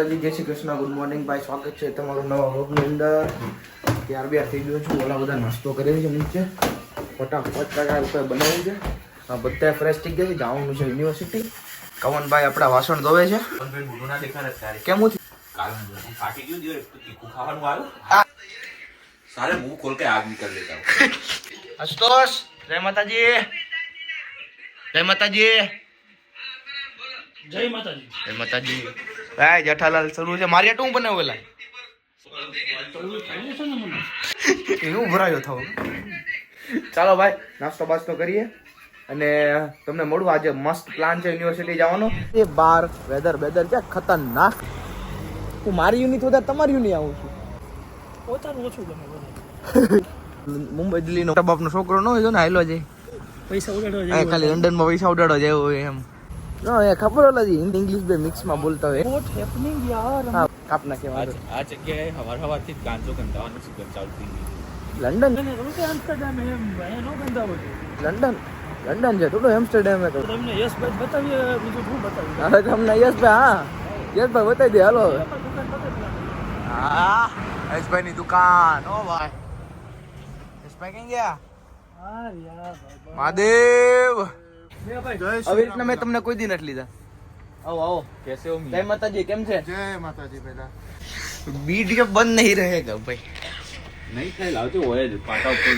જય Shri Krishna, good morning ભાઈ, સ્વાગત છે તમારું નવા વ્લોગની અંદર. ત્યાર થઈ ગયો છું, ઓલા બધા નાસ્તો કરી છે નીચે, ફટાફટ કાકા ઉપર બનાવ્યું છે. બધા ફ્રેશ થઈ ગયા છે, જવાનું છે યુનિવર્સિટી. કવનભાઈ આપણા વાસણ ધોવે છે. કેમ હું सारे मुंह खोल के आग निकल देता हूँ. અસ્તોષ, જય માતાજી. જય માતાજી. જય માતાજી. જય માતાજી. ભાઈ જેઠાલાલ શરૂ છે. મારી આટું બનાવેલા એવું ભરાયો થવો. ચાલો ભાઈ, નાસ્તો બાસ્તો કરીએ અને તમને મળું. આજે મસ્ત પ્લાન છે યુનિવર્સિટી જવાનો. એ બાર વેધર છે ખતરનાક. હું મારી યુનિ થોડા તમારી યુનિ આવું છું. પોતાનું ઓછું ગમે. મુંબઈ દિલ્હી નો બાપ નો છોકરો ન હોય ને હાલો જાય પૈસા ઉડાડવા જાય, ખાલી લંડન માં પૈસા ઉડાડવા જાય હોય એમ. એ ખબર ઓલા ઇંગ્લિશ બે મિક્સ માં બોલતા હોય. વોટ હેપનિંગ યાર. હા, કાપ નાખે. આ જગ્યાએ હવારથી ગાંજો ગંધાવાનું શું ચાલુ થઈ ગયું. લંડન મને તો કે આમસ્ટરડમ એમ અહીંયા નો ગંધાવો છે. લંડન છે થોડું એમ્સ્ટરડેમ તો. તમને યશભાઈ બતાવીએ, બીજું શું બતાવીએ. હવે તમને યશભાઈ, હા યશભાઈ બતાવી દે. હાલો હા, યશભાઈ ની દુકાન. ઓ ભાઈ, યશભાઈ ક્યાં ગયા? હા યાર મહાદેવ. લે ભાઈ. આવી રીતના મેં તમને કોઈ દી નથી લીધા. આવો कैसे हो જય માતાજી. કેમ છે? જય માતાજી. પહેલા वीडियो બંધ નહીં रहेगा ભાઈ. नहीं खाई लाओ तो ओए पाटा ऊपर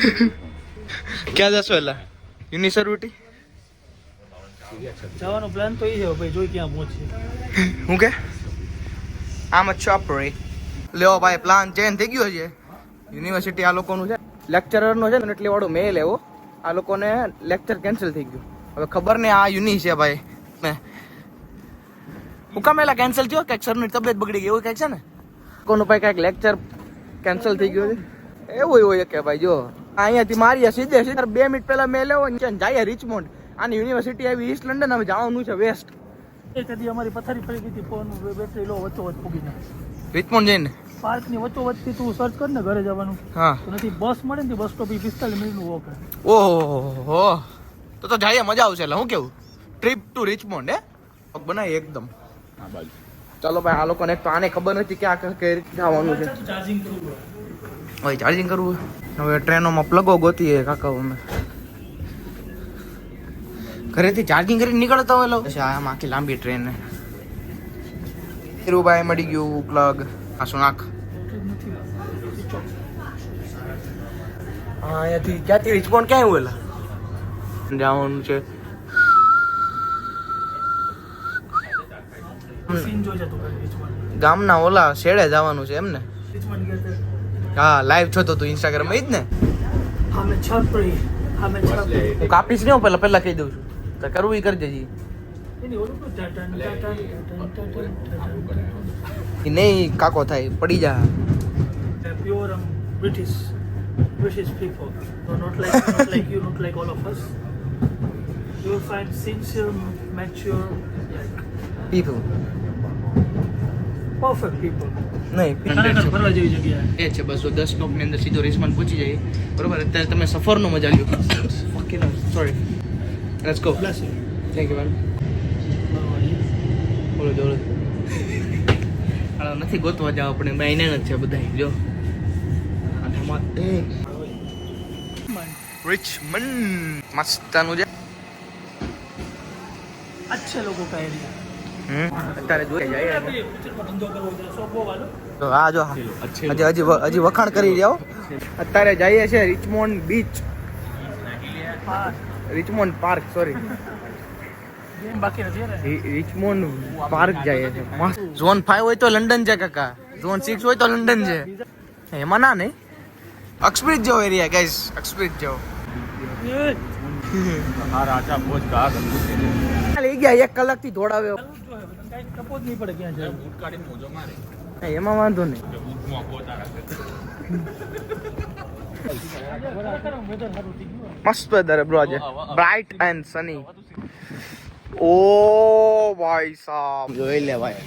ક્યાં જશો એલા? યુનિવર્સિટી જવાનો પ્લાન તો એ છે ભાઈ, જોઈ ક્યાં પહોંચીએ. હું કે આમ જ ચોપરે લેવો ભાઈ. પ્લાન ચેન્જ થઈ ગયો છે. યુનિવર્સિટી આ લોકોનું છે, લેક્ચરરનો છે ને, એટલે વાળો મેલ એવો આ લોકોને લેક્ચર કેન્સલ થઈ ગયું. હવે ખબર ને આ યુનિ છે ભાઈ. ને હું કામ એલા કેન્સલ થયો? કંઈક સરની તબિયત બગડી ગઈ એવું કંઈક છે ને. કોનું ભાઈ કંઈક લેક્ચર કેન્સલ થઈ ગયું છે એવું હોય કે ભાઈ. જો અહીંયાથી મારી સીધે 2 મિનિટ પહેલા મેલ એવો જાય રિચમોન્ડ. આની યુનિવર્સિટી આવી ઈસ્ટ લંડન, હવે જવાનું છે વેસ્ટ. એ કદી અમારી પથારી પડી ગઈ હતી, ફોન બેટરી લો વચ્ચોવચ્ચ પૂગી ના. રિચમોન્ડ જઈને પાર્કની વચ્ચોવચ્ચથી તું સર્ચ કર ને ઘરે જવાનું, હા તો નથી બસ મળે ને બસ સ્ટોપ 45 મિનિટનું વોક. ઓહો, તો જાય મજા આવશે. એટલે હું કેવું, ટ્રીપ ટુ રિચમોન્ડ હે બનાવી એકદમ. हाँ बाजू ચાલો ભાઈ, આ લોકોને તો આને ખબર નથી કે આ કઈ રીતે જવાનું છે. ચાર્જિંગ કરવું ભાઈ ચાર્જિંગ કરવું. હવે ટ્રેનોમાં પ્લગો ગોતીએ કાકા. અમે ઘરેથી ચાર્જિંગ કરીને નીકળતા હોય લો. આમ આખી લાંબી ટ્રેન. ભાઈ મળી ગયું પ્લગ. આ શું નાખ. હા, અહીંયાથી ક્યાંથી રિચમોન્ડ ક્યાં આવ્યું એલા? જવાનું છે. સીન જોજે તું રિચમન્ડ. ગામના ઓલા શેડે જવાનું છે એમ ને? રિચમન્ડ ગયા હા, લાઈવ છો તો તું ઇન્સ્ટાગ્રામ માં જ ને. હમે છપરી હમે છપરી હું કાપીશ નહીં, હું પહેલા કહી દઉં છું. તો કરવું ઈ કરજે જી. એની ઓલું તો ટટન ટટન એ નહીં કાકો થાય, પડી જા. pure British people. No, not like you, not like all of us. You will find sincere, mature, like people perfect people. નહીં ખરેખર ફરવા જેવી જગ્યા. એ છે બસ 10 સ્ટોપની અંદર સીધો રિચમન્ડ પહોંચી જાય. બરોબર, અત્યારે તમે સફરનો મજા લ્યો. Sorry, let's go. Bless you. Thank you ma'am. બોલો જોડો નથી ગોતવા જાવ આપણે, બાઈને જ છે બધા. જો રિચમન્ડ મસ્તનું છે. अच्छे लोगों का एरिया. અત્યારે જોઈ જાય. પિક્ચરમાં ધંધો કરવો છે સોપો વાળો. તો આ જો હજી વખાણ કરી રહ્યા હો. અત્યારે જઈએ છે રિચમોન્ડ બીચ, રિચમોન્ડ પાર્ક. સોરી, ગેમ બાકી નથી રે. રિચમોન્ડ પાર્ક જાય છે. મસ્ત. ઝોન 5 હોય તો લંડન છે કાકા, ઝોન 6 હોય તો લંડન છે. એમાં ના નહીં. અક્ષબ્રિજ જેવો એરિયા ગાઈસ, અક્ષબ્રિજ જેવો. हमारा आचा भोज का गंदू લઈ ગયા 1 કલાક થી દોડાવ્યો. કઈ ટપો જ નહીં પડે ક્યાં જાય. बूट काढ़ी मोजो मारे એમાં વાંધો નહીં. मोको तारा વેધર સારું થઈ ગયું. મસ્ત વેધર બ્રો આજે, બ્રાઇટ એન્ડ સની. ઓ ભાઈ સાહેબ, જોઈ લે ભાઈ.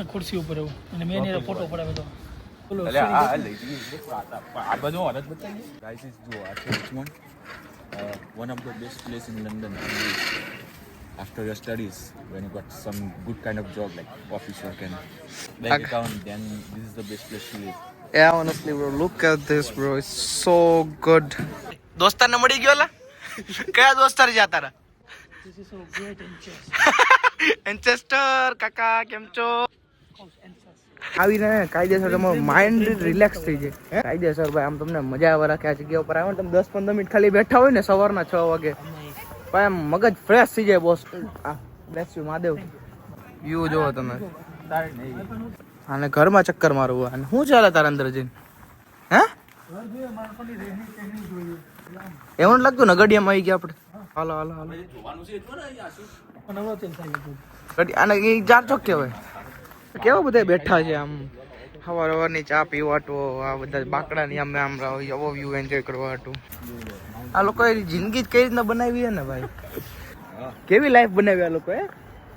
ને ખુરશી ઉપર એવું અને મેં એનો ફોટો પડાવ્યો હતો બોલો એટલે આ લઈ જઈએ આ બધું ઓરત બતાવીએ ગાઈસ ઇઝ જો આ છે રિચમોન્ડ one of the best place in London to live after your studies when you got some good kind of job like office work and bank account then this is the best place to live. Yeah, honestly bro, look at this bro, it's so good. દોસ્તાર ને મળી ગયો લા કયા દોસ્તાર છે તારા This is so great in chess. એન્ચેસ્ટર કાકા કેમ છો House ancestors. આવીને કાયદેસર તમારું માઇન્ડ રિલેક્સ થઈ જાય કાયદેસર ભાઈ આમ તમને મજા આવે રાખે આ જગ્યા ઉપર આવે ને તમે 10-15 મિનિટ ખાલી બેઠા હોય ને સવારના 6 વાગે ભાઈ આમ મગજ ફ્રેશ થઈ જાય બોસ આ બ્લેસ યુ મહાદેવ વ્યૂ જોવો તમે અને ઘરમાં ચક્કર મારવું અને શું ચાલે તારા અંદર જઈને હે એવું નથી લાગતું ને ગડિયામાં આવી ગયા આપણે હાલો હાલો હાલો પણ હવે તેલ થાય બધું. આને એ ચાર ચોક કહેવાય કેવા બધા બેઠા છે આમ સવારની ચા પીવાટો આ બધા બાકડાની આમ આમ આવો વ્યૂ એન્જોય કરવાટું આ લોકોએ જિંદગી જ કઈ રીતના બનાવી છે ને ભાઈ કેવી લાઈફ બનાવી આ લોકોએ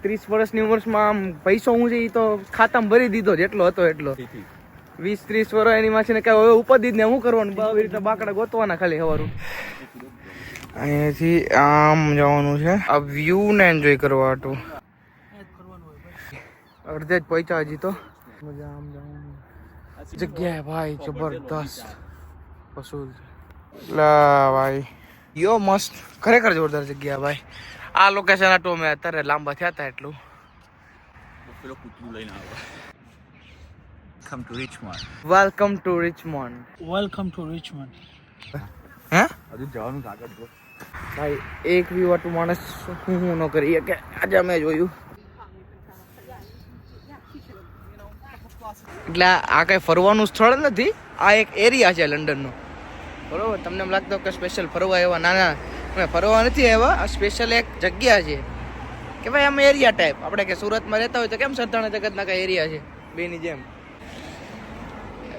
30 વર્ષની ઉંમરમાં આમ પૈસો હું છે એ તો ખાતામાં ભરી દીધો જેટલો હતો એટલો 20-30 વર્ષ એની માછીને કઈ હવે ઉપાધિ જ ને શું કરવાનું આવી રીતના બાકડા ગોતવાના ખાલી સવારું અહીંયાથી આમ જવાનું છે આ વ્યૂ ને એન્જોય કરવાટું અડધે જ પહોંચ્યા હજી તો મજા આમ જવાનું જગ્યા ભાઈ જબરદસ્ત વસૂલ લા ભાઈ યો મસ્ત ખરેખર જોરદાર જગ્યા ભાઈ આ લોકેશન આટો મેં અત્યારે લાંબા થયા હતા એટલું પેલો કૂતરું લઈને આવે come to Richmond welcome to Richmond Welcome to Richmond. હે હજુ જવાનું આગળ જો ભાઈ એક વ્યૂ આટલું માણસ હું ન કરી કે આજે અમે જોયું એટલે આ કઈ ફરવાનું સ્થળ નથી આ એક એરિયા છે લંડનનો બરોબર તમને એમ લાગતો કે સ્પેશિયલ ફરવા એવા નાના અમે ફરવા નથી એવા આ સ્પેશિયલ એક જગ્યા છે કે ભાઈ આમ એરિયા ટાઈપ આપણે કે સુરતમાં રહેતા હોય તો કેમ સરદાણા જગતના કઈ એરિયા છે બેની જેમ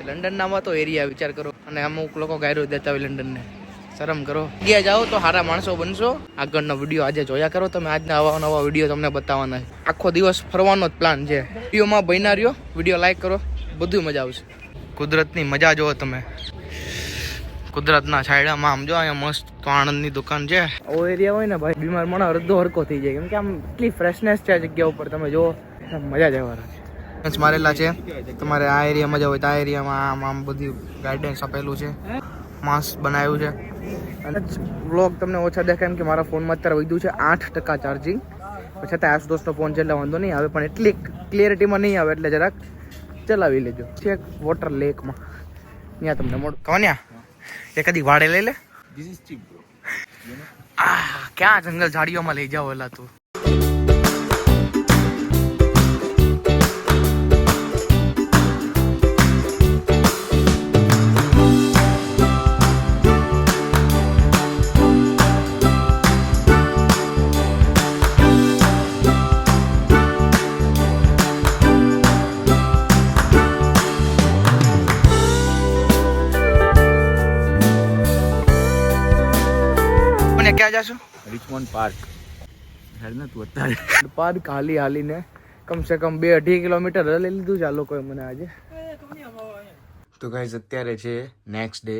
લંડનનામાં તો એરિયા વિચાર કરો અને અમુક લોકો ગાયરો દેતા હોય લંડનને શરમ કરો ગયા જાઓ તો સારા માણસો બનશો આગળનો વિડીયો આજે જોયા કરો તમે આજના આવા નવા વિડીયો તમને બતાવવાના છે આખો દિવસ ફરવાનો જ પ્લાન છે વિડીયોમાં બન્યા રહ્યો વિડીયો લાઈક કરો બધું મજા આવશે કુદરતની મજા જુઓ તમે કુદરતના છાયડામાં આમ જો અહીંયા મસ્ત આણંદની દુકાન છે આવો એરિયા હોય ને ભાઈ બીમાર માણસ અડધો હરકો થઈ જાય કેમ કે આમ એટલી ફ્રેશનેસ છે આ જગ્યા ઉપર તમે જુઓ મજા જ આવવાના છે મારેલા છે તમારે આ એરિયામાં જાવ હોય તો આ એરિયામાં આમ આમ બધી ગાઈડન્સ આપેલું છે માસ્ક બનાવ્યું છે અને વ્લોગ તમને ઓછા દેખાય એમ કે મારા ફોનમાં અત્યારે વધ્યું છે 8% ચાર્જિંગ છતાં આશુતોષનો ફોન છે એટલે વાંધો નહીં આવે પણ એટલી ક્લિયરિટીમાં નહીં આવે એટલે જરાક ચલાવી લેજો છેક વોટર લેકમાં ત્યાં તમને મળું કોન્યા એ કદી વાડે લઈ લે ધીસ ઇઝ ચીપ બ્રો ક્યાં જંગલ ઝાડીઓમાં લઈ જાવ એલા તું ક્યાં જાશું રિચમોન્ડ પાર્ક હેડ ને તું અત્યારે પાર્ક હાલી હાલીને કમસે કમ 2-2.5 કિલોમીટર લઈ લીધું છે આ લોકોએ મને આજે તો ગાઈઝ અત્યારે છે નેક્સ્ટ ડે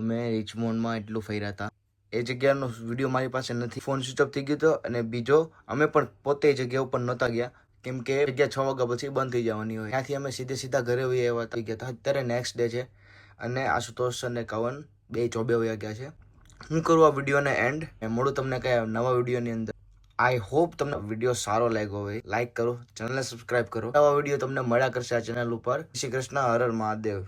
અમે રિચમોન્ડમાં એટલું ફર્યા હતા એ જગ્યાનો વિડીયો મારી પાસે નથી ફોન સ્વિચ ઓફ થઈ ગયો હતો અને બીજો અમે પણ પોતે એ જગ્યા ઉપર નહોતા ગયા કેમ કે જગ્યા 6 વાગ્યા પછી બંધ થઈ જવાની હોય ત્યાંથી અમે સીધા ઘરે વહી આવ્યા થઈ ગયા હતા અત્યારે નેક્સ્ટ ડે છે અને આશુતોષ અને કવન 2 ચોબે વયા ગયા છે હું કરું આ વિડીયોને એન્ડ મળું તમને કયા નવા વિડીયોની અંદર આઈ હોપ તમને વિડીયો સારો લાગ્યો હોય લાઈક કરો ચેનલને સબસ્ક્રાઇબ કરો નવા વિડીયો તમને મળ્યા કરશે આ ચેનલ ઉપર શ્રી કૃષ્ણ હર હર મહાદેવ